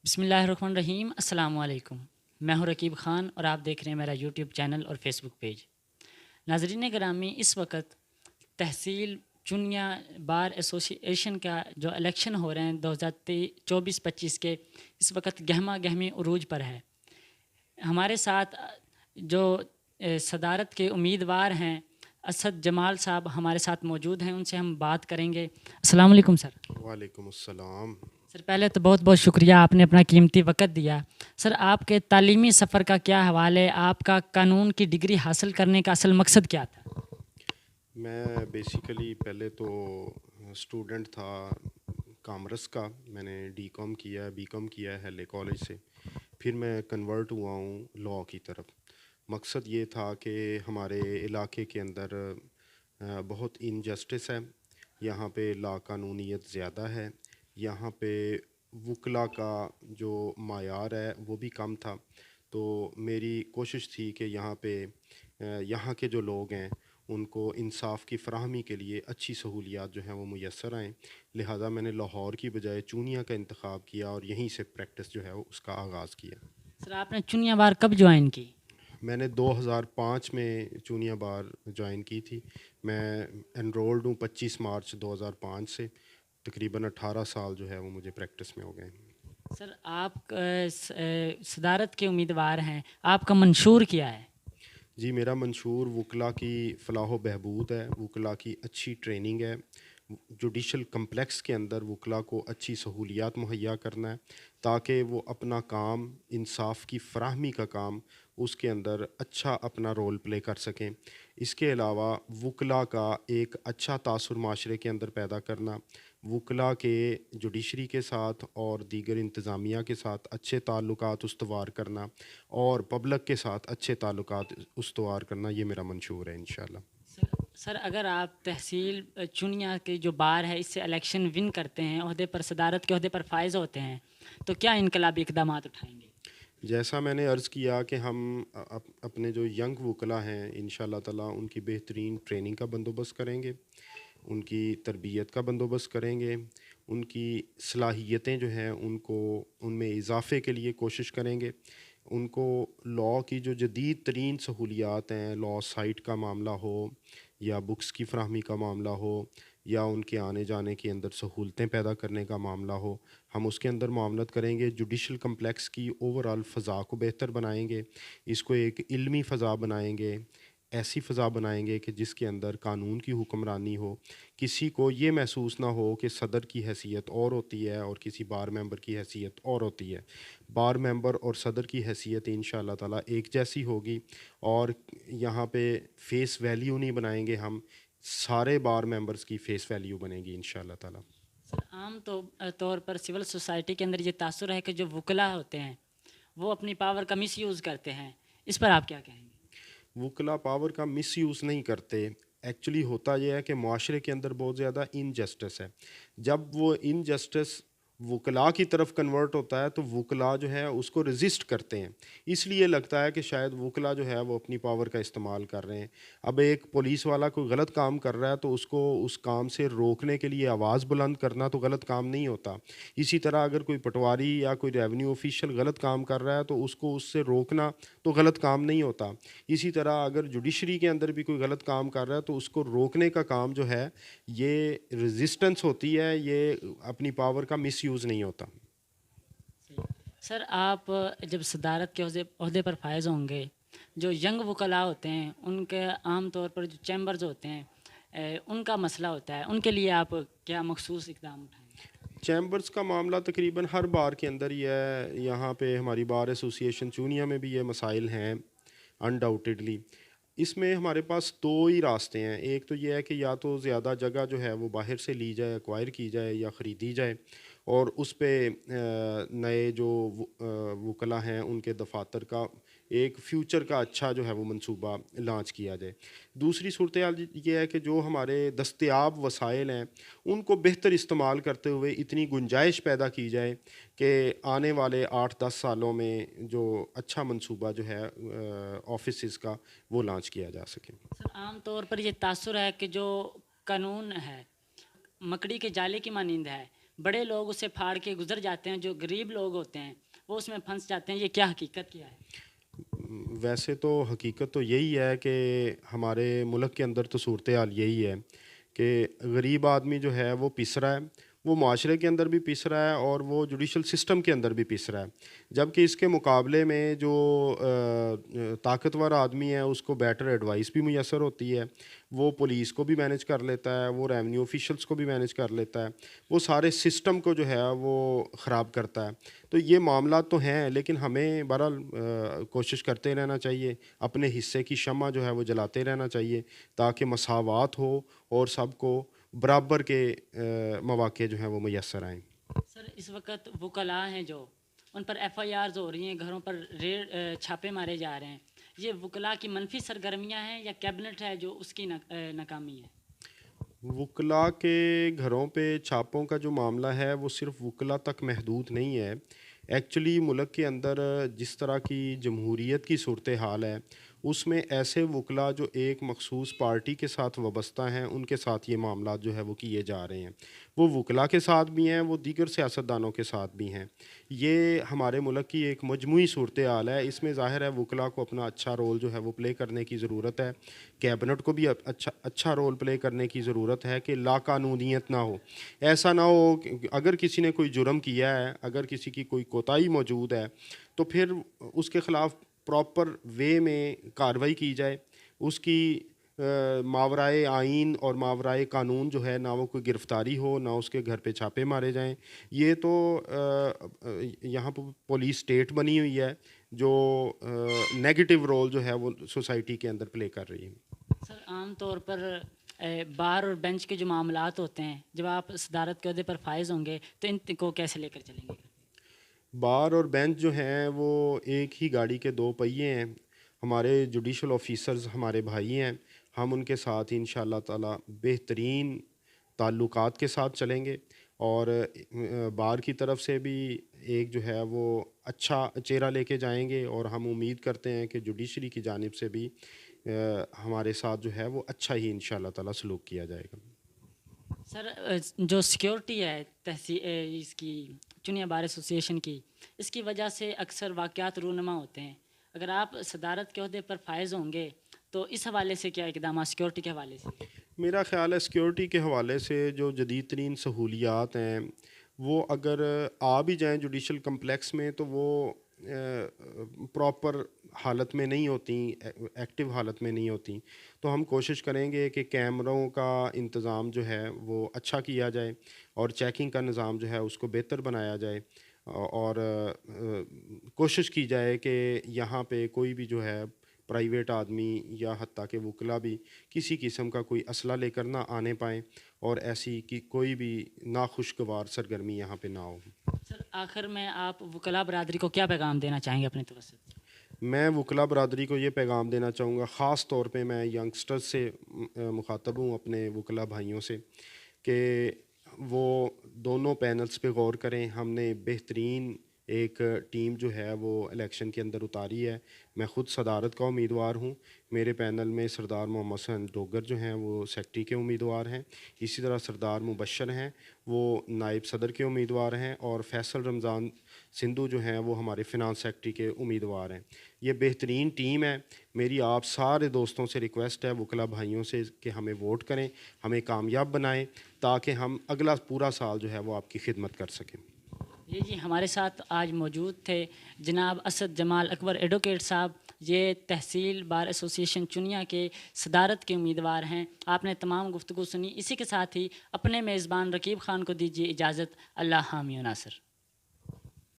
بسم اللہ الرحمن الرحیم. السلام علیکم. میں ہوں رقیب خان اور آپ دیکھ رہے ہیں میرا یوٹیوب چینل اور فیس بک پیج. ناظرین گرامی، اس وقت تحصیل چنیا بار ایسوسی ایشن کا جو الیکشن ہو رہے ہیں 2024-25 کے، اس وقت گہما گہمی عروج پر ہے. ہمارے ساتھ جو صدارت کے امیدوار ہیں اسد جمال صاحب ہمارے ساتھ موجود ہیں، ان سے ہم بات کریں گے. السلام علیکم سر. وعلیکم السلام. سر پہلے تو بہت بہت شکریہ، آپ نے اپنا قیمتی وقت دیا. سر آپ کے تعلیمی سفر کا کیا حوالہ ہے؟ آپ کا قانون کی ڈگری حاصل کرنے کا اصل مقصد کیا تھا؟ میں بیسیکلی پہلے تو اسٹوڈنٹ تھا کامرس کا. میں نے ڈی کام کیا، بی کام کیا ہے ہیلے کالج سے. پھر میں کنورٹ ہوا ہوں لاء کی طرف. مقصد یہ تھا کہ ہمارے علاقے کے اندر بہت انجسٹس ہے. یہاں پہ لا قانونیت زیادہ ہے. یہاں پہ وکلا کا جو معیار ہے وہ بھی کم تھا. تو میری کوشش تھی کہ یہاں پہ یہاں کے جو لوگ ہیں ان کو انصاف کی فراہمی کے لیے اچھی سہولیات جو ہیں وہ میسر آئیں. لہٰذا میں نے لاہور کی بجائے چونیا کا انتخاب کیا اور یہیں سے پریکٹس جو ہے اس کا آغاز کیا. سر آپ نے چنیا بار کب جوائن کی؟ میں نے 2005 میں چونیا بار جوائن کی تھی. میں انرولڈ ہوں 25 مارچ 2005 سے. تقریباً 18 سال جو ہے وہ مجھے پریکٹس میں ہو گئے. سر آپ صدارت کے امیدوار ہیں، آپ کا منشور کیا ہے؟ جی، میرا منشور وکلا کی فلاح و بہبود ہے، وکلا کی اچھی ٹریننگ ہے، جوڈیشل کمپلیکس کے اندر وکلا کو اچھی سہولیات مہیا کرنا ہے تاکہ وہ اپنا کام، انصاف کی فراہمی کا کام، اس کے اندر اچھا اپنا رول پلے کر سکیں. اس کے علاوہ وکلا کا ایک اچھا تاثر معاشرے کے اندر پیدا کرنا، وکلا کے جوڈیشری کے ساتھ اور دیگر انتظامیہ کے ساتھ اچھے تعلقات استوار کرنا اور پبلک کے ساتھ اچھے تعلقات استوار کرنا، یہ میرا منشور ہے انشاءاللہ. سر اگر آپ تحصیل چنیا کے جو بار ہے اس سے الیکشن ون کرتے ہیں، عہدے پر صدارت کے عہدے پر فائز ہوتے ہیں، تو کیا انقلابی اقدامات اٹھائیں گے؟ جیسا میں نے عرض کیا کہ ہم اپنے جو ینگ وکلا ہیں انشاءاللہ تعالیٰ ان کی بہترین ٹریننگ کا بندوبست کریں گے، ان کی تربیت کا بندوبست کریں گے، ان کی صلاحیتیں جو ہیں ان میں اضافے کے لیے کوشش کریں گے. ان کو لاء کی جو جدید ترین سہولیات ہیں، لاء سائٹ کا معاملہ ہو یا بکس کی فراہمی کا معاملہ ہو یا ان کے آنے جانے کے اندر سہولتیں پیدا کرنے کا معاملہ ہو، ہم اس کے اندر معاملت کریں گے. جوڈیشل کمپلیکس کی اوورآل فضا کو بہتر بنائیں گے، اس کو ایک علمی فضا بنائیں گے، ایسی فضا بنائیں گے کہ جس کے اندر قانون کی حکمرانی ہو. کسی کو یہ محسوس نہ ہو کہ صدر کی حیثیت اور ہوتی ہے اور کسی بار ممبر کی حیثیت اور ہوتی ہے. بار ممبر اور صدر کی حیثیت انشاءاللہ تعالیٰ ایک جیسی ہوگی اور یہاں پہ فیس ویلیو نہیں بنائیں گے ہم، سارے بار ممبرز کی فیس ویلیو بنے گی انشاءاللہ تعالیٰ. سر عام طور پر سول سوسائٹی کے اندر یہ تاثر ہے کہ جو وکلا ہوتے ہیں وہ اپنی پاور کا مس یوز کرتے ہیں، اس پر آپ کیا کہیں گے؟ وکلا پاور کا مس یوز نہیں کرتے. ایکچولی ہوتا یہ ہے کہ معاشرے کے اندر بہت زیادہ انجسٹس ہے. جب وہ انجسٹس وکلا کی طرف کنورٹ ہوتا ہے تو وکلا جو ہے اس کو رزسٹ کرتے ہیں. اس لیے لگتا ہے کہ شاید وکلا جو ہے وہ اپنی پاور کا استعمال کر رہے ہیں. اب ایک پولیس والا کوئی غلط کام کر رہا ہے تو اس کو اس کام سے روکنے کے لیے آواز بلند کرنا تو غلط کام نہیں ہوتا. اسی طرح اگر کوئی پٹواری یا کوئی ریونیو آفیشیل غلط کام کر رہا ہے تو اس کو اس سے روکنا تو غلط کام نہیں ہوتا. اسی طرح اگر جوڈیشری کے اندر بھی کوئی غلط کام کر رہا ہے تو اس کو روکنے کا کام جو ہے یہ ریزسٹنس ہوتی ہے، یہ اپنی پاور کا مس یوز نہیں ہوتا. سر آپ جب صدارت کے عہدے پر فائز ہوں گے، جو ینگ وکلاء ہوتے ہیں ان کے عام طور پر جو چیمبرز ہوتے ہیں ان کا مسئلہ ہوتا ہے، ان کے لیے آپ کیا مخصوص اقدام اٹھائیں گے؟ چیمبرز کا معاملہ تقریباً ہر بار کے اندر ہی ہے. یہاں پہ ہماری بار ایسوسی ایشن چونیا میں بھی یہ مسائل ہیں انڈاؤٹیڈلی. اس میں ہمارے پاس دو ہی راستے ہیں. ایک تو یہ ہے کہ یا تو زیادہ جگہ جو ہے وہ باہر سے لی جائے، ایکوائر کی جائے یا خریدی جائے اور اس پہ نئے جو وکلا ہیں ان کے دفاتر کا ایک فیوچر کا اچھا جو ہے وہ منصوبہ لانچ کیا جائے. دوسری صورتحال یہ ہے کہ جو ہمارے دستیاب وسائل ہیں ان کو بہتر استعمال کرتے ہوئے اتنی گنجائش پیدا کی جائے کہ آنے والے 8-10 سالوں میں جو اچھا منصوبہ جو ہے آفیسز کا وہ لانچ کیا جا سکے. سر عام طور پر یہ تاثر ہے کہ جو قانون ہے مکڑی کے جالے کی مانند ہے، بڑے لوگ اسے پھاڑ کے گزر جاتے ہیں، جو غریب لوگ ہوتے ہیں وہ اس میں پھنس جاتے ہیں، یہ کیا حقیقت کیا ہے؟ ویسے تو حقیقت تو یہی ہے کہ ہمارے ملک کے اندر تو صورتحال یہی ہے کہ غریب آدمی جو ہے وہ پس رہا ہے، وہ معاشرے کے اندر بھی پس رہا ہے اور وہ جوڈیشل سسٹم کے اندر بھی پس رہا ہے، جبکہ اس کے مقابلے میں جو طاقتور آدمی ہے اس کو بیٹر ایڈوائس بھی میسر ہوتی ہے، وہ پولیس کو بھی مینیج کر لیتا ہے، وہ ریونیو آفیشلس کو بھی مینیج کر لیتا ہے، وہ سارے سسٹم کو جو ہے وہ خراب کرتا ہے۔ تو یہ معاملات تو ہیں، لیکن ہمیں بہرحال کوشش کرتے رہنا چاہیے، اپنے حصے کی شمع جو ہے وہ جلاتے رہنا چاہیے تاکہ مساوات ہو اور سب کو برابر کے مواقع جو ہیں وہ میسر آئیں۔ سر اس وقت وکلاء ہیں جو ان پر ایف آئی آرز ہو رہی ہیں، گھروں پر چھاپے مارے جا رہے ہیں، یہ وکلاء کی منفی سرگرمیاں ہیں یا کیبنٹ ہے جو اس کی ناکامی ہے؟ وکلاء کے گھروں پہ چھاپوں کا جو معاملہ ہے وہ صرف وکلاء تک محدود نہیں ہے، ایکچولی ملک کے اندر جس طرح کی جمہوریت کی صورتحال ہے اس میں ایسے وکلاء جو ایک مخصوص پارٹی کے ساتھ وابستہ ہیں ان کے ساتھ یہ معاملات جو ہے وہ کیے جا رہے ہیں، وہ وکلاء کے ساتھ بھی ہیں، وہ دیگر سیاستدانوں کے ساتھ بھی ہیں۔ یہ ہمارے ملک کی ایک مجموعی صورتحال ہے، اس میں ظاہر ہے وکلاء کو اپنا اچھا رول جو ہے وہ پلے کرنے کی ضرورت ہے، کیبنٹ کو بھی اچھا رول پلے کرنے کی ضرورت ہے کہ لا قانونیت نہ ہو، ایسا نہ ہو کہ اگر کسی نے کوئی جرم کیا ہے، اگر کسی کی کوئی کوتاہی موجود ہے تو پھر اس کے خلاف پراپر وے میں کارروائی کی جائے، اس کی ماورائے آئین اور ماورائے قانون جو ہے نہ وہ کوئی گرفتاری ہو، نہ اس کے گھر پہ چھاپے مارے جائیں۔ یہ تو یہاں پہ پولیس اسٹیٹ بنی ہوئی ہے جو نیگیٹو رول جو ہے وہ سوسائٹی کے اندر پلے کر رہی ہے۔ سر عام طور پر بار اور بینچ کے جو معاملات ہوتے ہیں، جب آپ صدارت کے عہدے پر فائز ہوں گے تو ان کو کیسے لے کر چلیں گے؟ بار اور بینچ جو ہیں وہ ایک ہی گاڑی کے دو پہیے ہیں، ہمارے جوڈیشل آفیسرز ہمارے بھائی ہیں، ہم ان کے ساتھ انشاءاللہ تعالی بہترین تعلقات کے ساتھ چلیں گے، اور بار کی طرف سے بھی ایک جو ہے وہ اچھا چہرہ لے کے جائیں گے، اور ہم امید کرتے ہیں کہ جوڈیشری کی جانب سے بھی ہمارے ساتھ جو ہے وہ اچھا ہی انشاءاللہ تعالی سلوک کیا جائے گا۔ سر جو سیکیورٹی ہے اس کی چنیا بار ایسوسیشن کی، اس کی وجہ سے اکثر واقعات رونما ہوتے ہیں، اگر آپ صدارت کے عہدے پر فائز ہوں گے تو اس حوالے سے کیا اقدامات سیکیورٹی کے حوالے سے؟ میرا خیال ہے سیکیورٹی کے حوالے سے جو جدید ترین سہولیات ہیں وہ اگر آ بھی جائیں جوڈیشل کمپلیکس میں تو وہ پراپر حالت میں نہیں ہوتی، ایکٹیو حالت میں نہیں ہوتی، تو ہم کوشش کریں گے کہ کیمروں کا انتظام جو ہے وہ اچھا کیا جائے اور چیکنگ کا نظام جو ہے اس کو بہتر بنایا جائے، اور کوشش کی جائے کہ یہاں پہ کوئی بھی جو ہے پرائیویٹ آدمی یا حتیٰ کہ وکلا بھی کسی قسم کا کوئی اسلحہ لے کر نہ آنے پائیں، اور ایسی کہ کوئی بھی ناخوشگوار سرگرمی یہاں پہ نہ ہو۔ سر آخر میں آپ وکلاء برادری کو کیا پیغام دینا چاہیں گے اپنے طرف سے؟ میں وکلا برادری کو یہ پیغام دینا چاہوں گا، خاص طور پہ میں ینگسٹر سے مخاطب ہوں، اپنے وکلا بھائیوں سے، کہ وہ دونوں پینلز پہ غور کریں۔ ہم نے بہترین ایک ٹیم جو ہے وہ الیکشن کے اندر اتاری ہے، میں خود صدارت کا امیدوار ہوں، میرے پینل میں سردار محمد حسن ڈوگر جو ہیں وہ سیکٹری کے امیدوار ہیں، اسی طرح سردار مبشر ہیں وہ نائب صدر کے امیدوار ہیں، اور فیصل رمضان سندھو جو ہیں وہ ہمارے فنانس سیکٹری کے امیدوار ہیں۔ یہ بہترین ٹیم ہے، میری آپ سارے دوستوں سے ریکویسٹ ہے، وکلا بھائیوں سے، کہ ہمیں ووٹ کریں، ہمیں کامیاب بنائیں تاکہ ہم اگلا پورا سال جو ہے وہ آپ کی خدمت کر سکیں۔ جی ہمارے ساتھ آج موجود تھے جناب اسد جمال اکبر ایڈوکیٹ صاحب، یہ تحصیل بار ایسوسیشن چنیا کے صدارت کے امیدوار ہیں۔ آپ نے تمام گفتگو سنی، اسی کے ساتھ ہی اپنے میزبان رقیب خان کو دیجیے اجازت۔ اللہ حامی و ناصر۔